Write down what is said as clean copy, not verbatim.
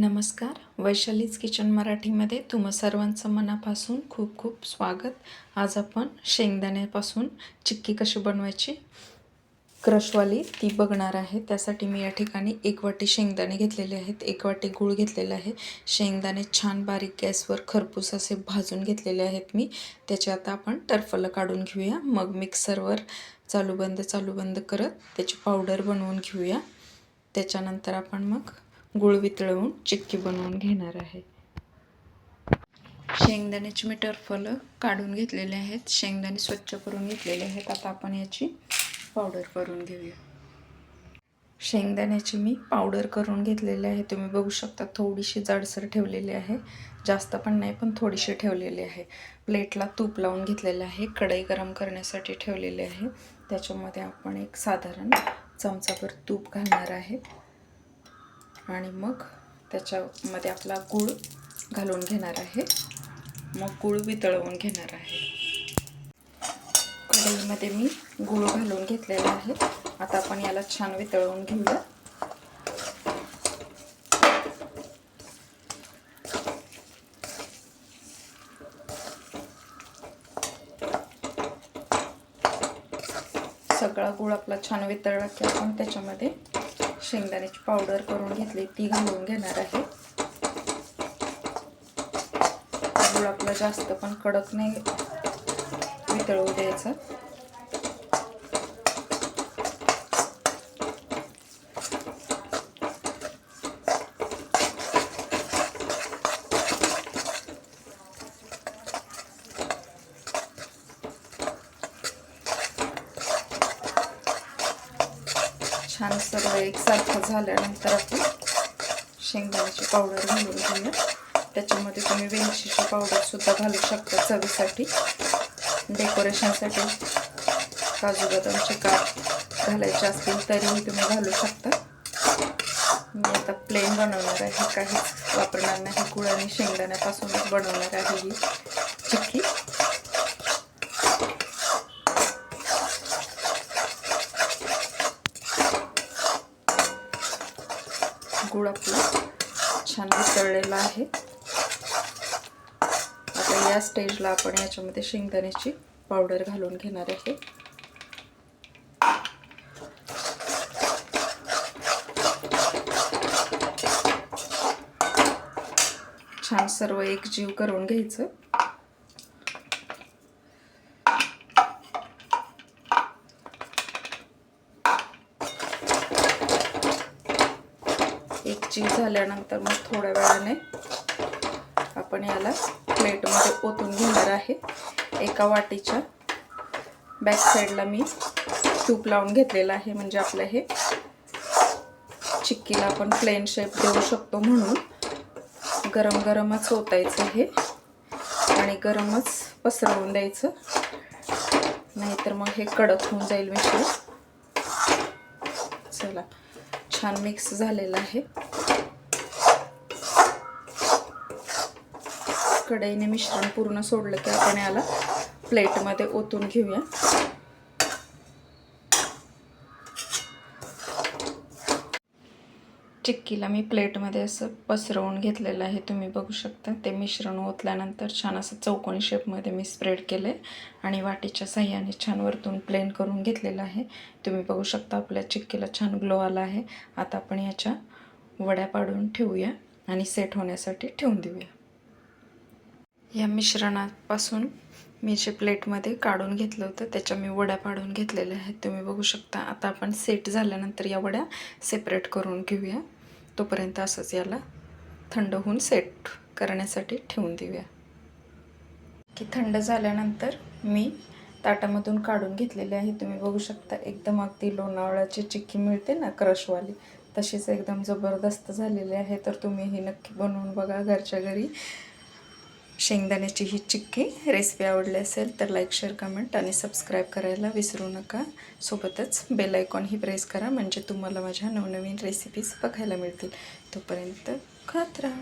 नमस्कार. वैशालीज किचन मराठीमध्ये तुम्हा सर्वांचं मनापासून खूप खूप स्वागत. आज आपण शेंगदाण्यापासून चिक्की कशी बनवायची क्रशवाली ती बघणार आहे. त्यासाठी मी या ठिकाणी 1 वाटी शेंगदाणे घेतलेले आहेत, 1 वाटी गूळ घेतलेला आहे. शेंगदाणे छान बारीक गॅसवर खरपूस असे भाजून घेतलेले आहेत मी. त्याचे आता आपण टरफलं काढून घेऊया. मग मिक्सरवर चालू बंद करत त्याची पावडर बनवून घेऊया. त्याच्यानंतर आपण मग गूळ वितळवून चिक्की बनवून घेणार आहे. शेंगदाण्याची मी टरफलं काढून घेतलेले आहेत. शेंगदाणे स्वच्छ करून घेतलेले आहेत. आता आपण याची पावडर करून घेऊया. शेंगदाण्याची मी पावडर करून घेतलेली आहे. तुम्ही बघू शकता थोडीशी जाडसर ठेवलेली आहे, जास्त पण नाही, पण थोडीशी ठेवलेली आहे. प्लेटला तूप लावून घेतलेलं आहे. कढई गरम करण्यासाठी ठेवलेली आहे. त्याच्यामध्ये आपण एक साधारण चमचाभर तूप घालणार आहे आणि मग त्याच्यामध्ये आपला गूळ घालून घेणार आहे. मग गूळ वितळवून घेणार आहे. कढईमध्ये मी गूळ घालून घेतलेला आहे. आता आपण याला छान वितळवून घेऊया. सगळा गूळ आपला छान वितळला की आपण त्याच्यामध्ये शेंगदाण्याची पावडर करून घेतली ती घालून घेणार आहे. गूळ आपला जास्त पण कडक नाही वितळवू द्यायचा. छान सर्व एकसारखं झाल्यानंतर आपण शेंगदाण्याची पावडर घालून घेऊया. त्याच्यामध्ये तुम्ही वेलचीची पावडर सुद्धा घालू शकता चवीसाठी. डेकोरेशनसाठी काजू बदामचे काप घालायचे असतील तरीही तुम्ही घालू शकता. मी आता प्लेन बनवणार आहे, काहीच वापरणार नाही. गूळ आणि शेंगदाण्यापासूनच बनवणार आहे ही चिक्की. गूळ आपला छान वितळलेला आहे. आता या स्टेजला आपण याच्यामध्ये शेंगदाण्याची पावडर घालून घेणार आहे. छान सर्व एकजीव करून घ्यायचं. एकजीव झाल्यानंतर मग थोड्या वेळाने आपण याला प्लेटमध्ये ओतून घेणार आहे. एका वाटीच्या बॅक साईडला मी तूप लावून घेतलेलं आहे, म्हणजे आपलं हे चिक्कीला आपण प्लेन शेप देऊ शकतो. म्हणून गरम गरमच ओतायचं हे आणि गरमच पसरवून द्यायचं, नाहीतर मग हे कडक होऊन जाईल मिश्रण. चला, छान मिक्स झालेलं आहे. कढईने मिश्रण पूर्ण सोडलं की आपण याला प्लेटमध्ये ओतून घेऊया. चिक्कीला मी प्लेटमध्ये असं पसरवून घेतलेलं आहे. तुम्ही बघू शकता ते मिश्रण ओतल्यानंतर छान असं चौकोनी शेपमध्ये मी स्प्रेड केलं आहे आणि वाटीच्या साह्याने छान वरतून प्लेन करून घेतलेलं आहे. तुम्ही बघू शकता आपल्या चिक्कीला छान ग्लो आला आहे. आता आपण याच्या वड्या पाडून ठेवूया आणि सेट होण्यासाठी ठेवून देऊया. या मिश्रणापासून मी जे प्लेटमध्ये काढून घेतलं होतं त्याच्या मी वड्या पाडून घेतलेल्या आहेत. तुम्ही बघू शकता. आता आपण सेट झाल्यानंतर या वड्या सेपरेट करून घेऊया. तोपर्यंत असंच याला थंड होऊन सेट करण्यासाठी ठेवून देऊया. की थंड झाल्यानंतर मी ताटामधून काढून घेतलेले आहे. तुम्ही बघू शकता एकदम अगदी लोणावळ्याची चिक्की मिळते ना क्रशवाली, तशीच एकदम जबरदस्त झालेली आहे. तर तुम्ही ही नक्की बनवून बघा घरच्या घरी. शेंगदाण्याची ही चिक्की रेसिपी आवडली असेल तर लाईक, शेअर, कमेंट आणि सबस्क्राईब करायला विसरू नका. सोबतच बेल आयकॉनही प्रेस करा, म्हणजे तुम्हाला माझ्या नवनवीन रेसिपीज बघायला मिळतील. तोपर्यंत खात राहा.